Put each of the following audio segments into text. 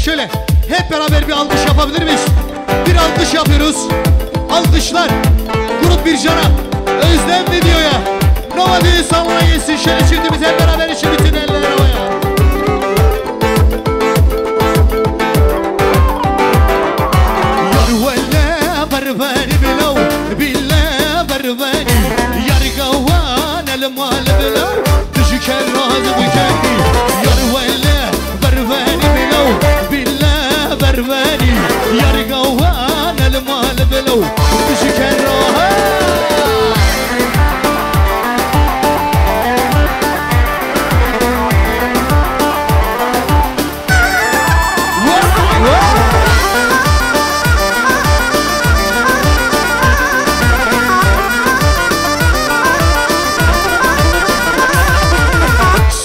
Şöyle hep beraber bir alkış yapabilir miyiz? Bir alkış yapıyoruz. Alkışlar Grup Bircan'a, Özlem Video'ya, Nova Düğün salona gelsin. Şöyle şimdi biz hep beraber işi bitin, eller havaya. Yar velle berbeni bilav, bille berbeni, yar gavan elmal bilav, düşüken razı bükendi. Yar velle berbeni bilav, برباني يرقى وانا المال بلو بشكرها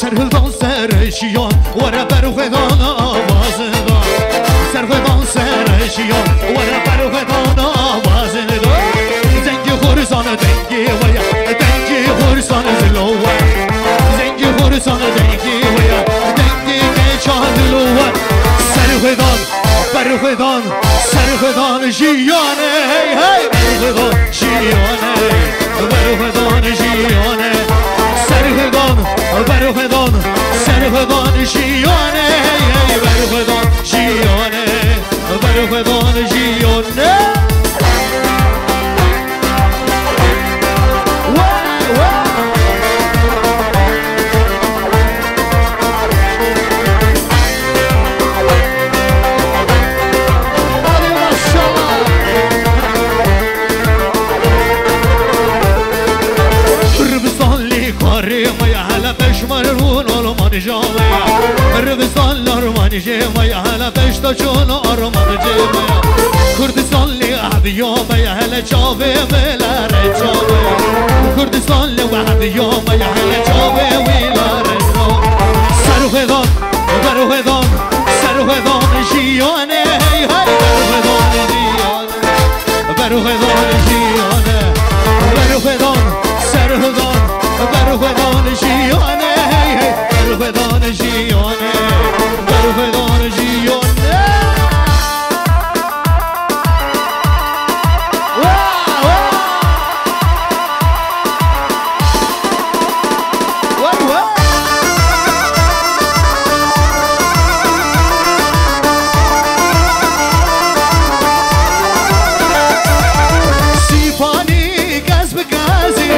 سرهدان سرشيان ورا برفدان آوازدان سرهدان سرشيان ورا برفدان آوازدان زنگی خورسان دنگی ویا دنگی خورسان زلوه زنگی خورسان دنگی ویا دنگی کچان زلوه سرهدان برفدان سرهدان جیانه هی هی برفدان جیانه برفدان جیانه سرهدان برفدان سرهدان جیانه برفدان جیانه برفدان جیانه مرون آرمان جامعه عربستان لارمان جامعه هلا بشتا چون آرمان جامعه کردستان لی عدیامه هلا جاوه ملار جامعه کردستان لی عدیامه هلا جاوه ملار سرخدان برخدان سرخدان جیانه هی هی برخدان جیانه برخدان جیانه برخدان سرخدان برخدان جیانه برخدان جیانه برخدان جیانه سیفانی گز به گزی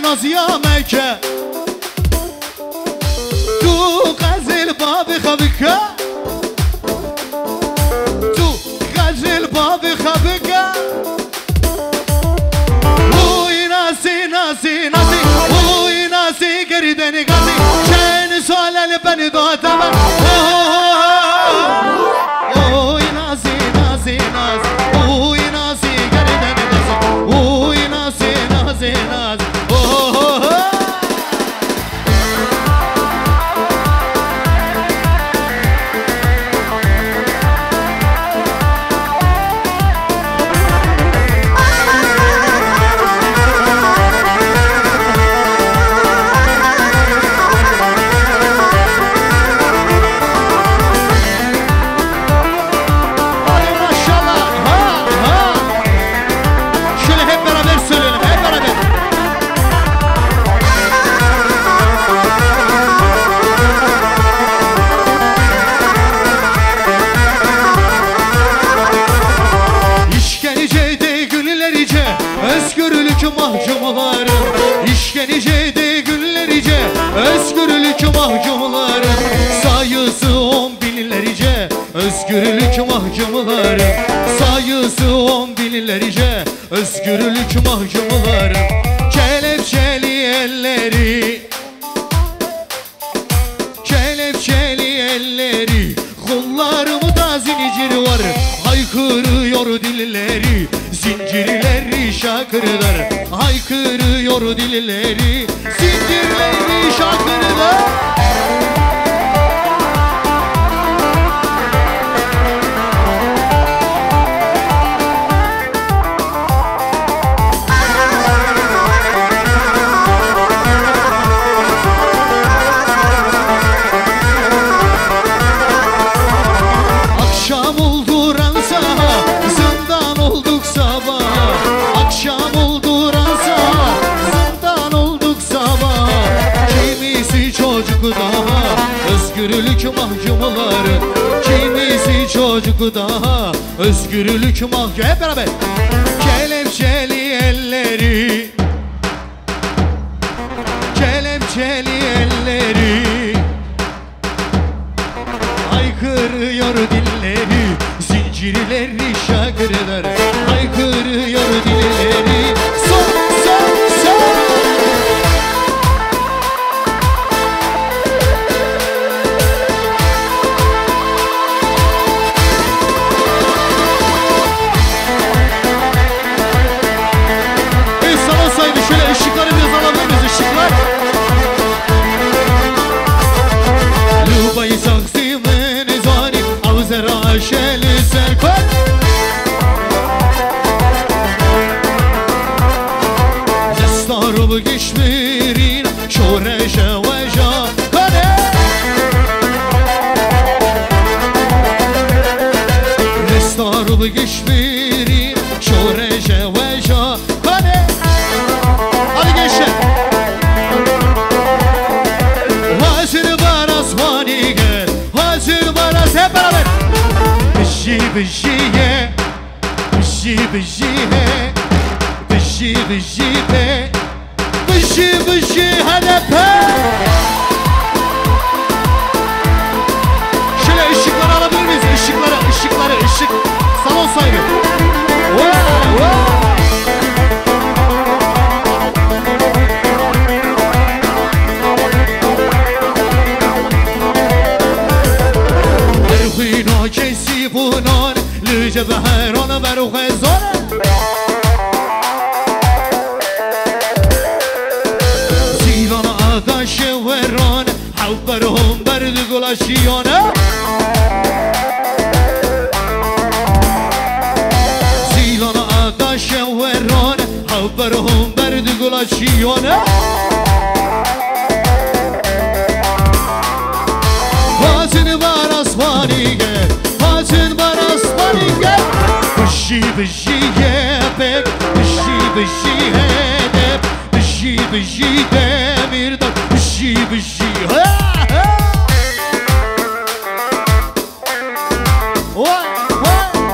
نازیا مکه تو غزل باب خبکه تو غزل باب خبکه اوی نازی نازی نازی اوی نازی گریدنی غازی شن سوال بنی دادم اوی نازی نازی نازی اوی نازی گریدنی غازی اوی نازی نازی نازی mahkumları işkencede günlerice özgürlük mahkumları sayısı 10 binlerce özgürlük mahkumları sayısı 10 binlerce özgürlük mahkumları kelepçeli elleri kelepçeli elleri kollarımda zincir var haykırıyor dilleri zincirleri şakırlar haykırıyor dilleri zincirleri şakırlar akşam oldu ransa zindan olduk sabah akşam oldu ransa zindan olduk sabah kimisi çocuk daha özgürlük mahkumları kimisi çocuk daha özgürlük mahkum hep beraber kelepçeli elleri kelepçeli elleri haykırıyor dilleri zincirleri şakırlar haykırıyor dilleri son son son sana saydı şöyle ışıkları biraz alabilir miyiz ışıklar Lubayı saksimin zani avzera şeli serkar Zestaru gişmirin şoreşe ve jakane Zestaru gişmirin şoreşe ve jakane hadi gençler Hazır baras vani gel Hazır baras hep beraber Bişi bişiye Bişi bişiye Bişi bişiye Bişi bişi hedepe Şöyle ışıkları alabilir miyiz? Işıkları ışık salon sahibi wow, wow. Erhuina kesi bunan Lüce beherana beru khezana Zilana adaş veran Havberhum berdi gulaşiyana Zilana adaş veran Havberhum berdi gulaşiyana Hazin baras vanige Hazin baras vanige Bişi bişiye pek Bişi bişiye dep Bişi bişi demir dak Bişi bişi ha ha Vay vay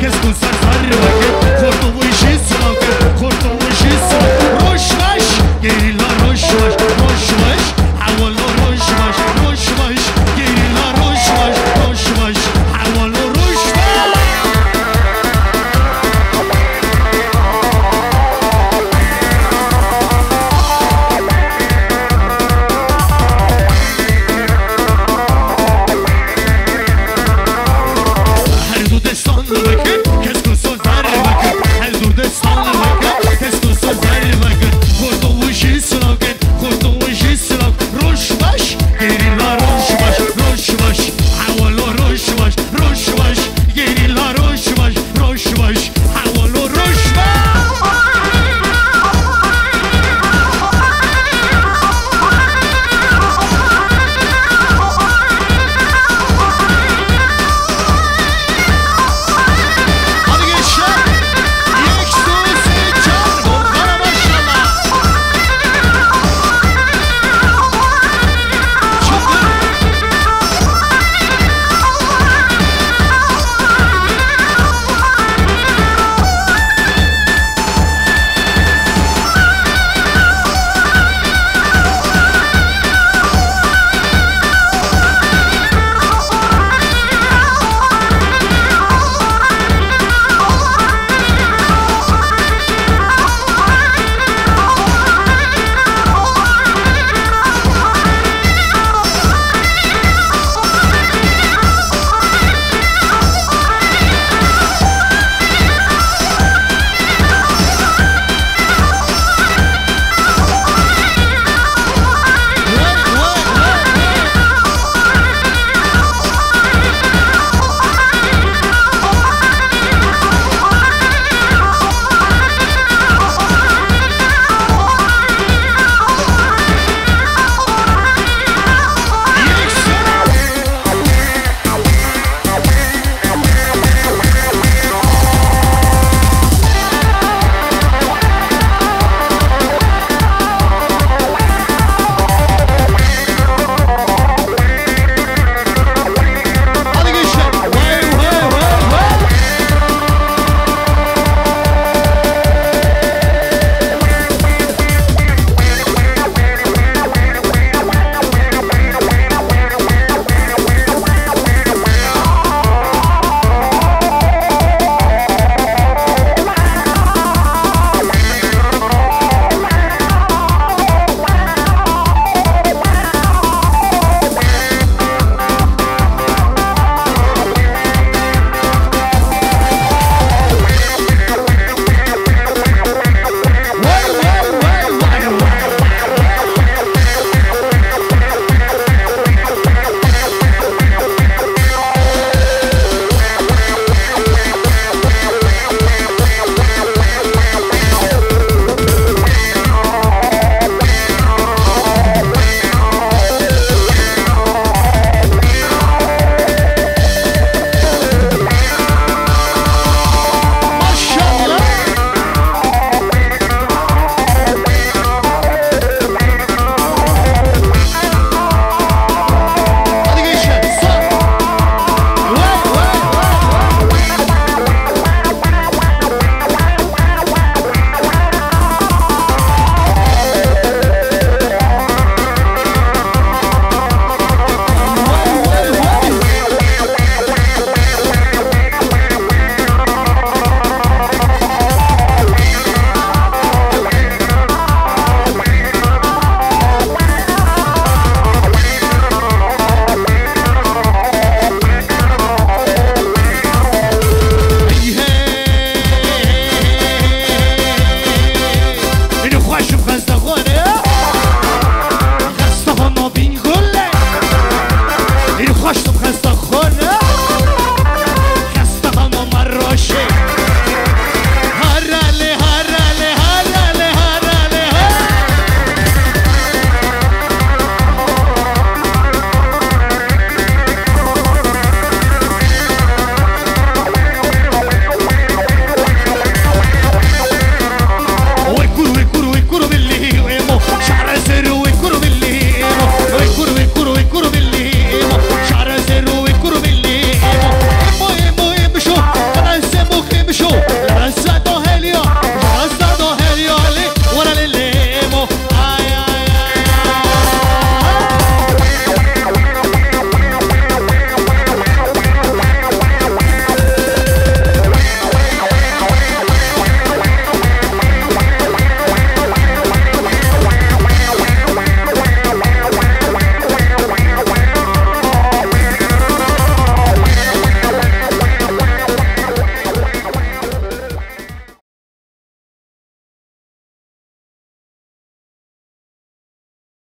herkes duysa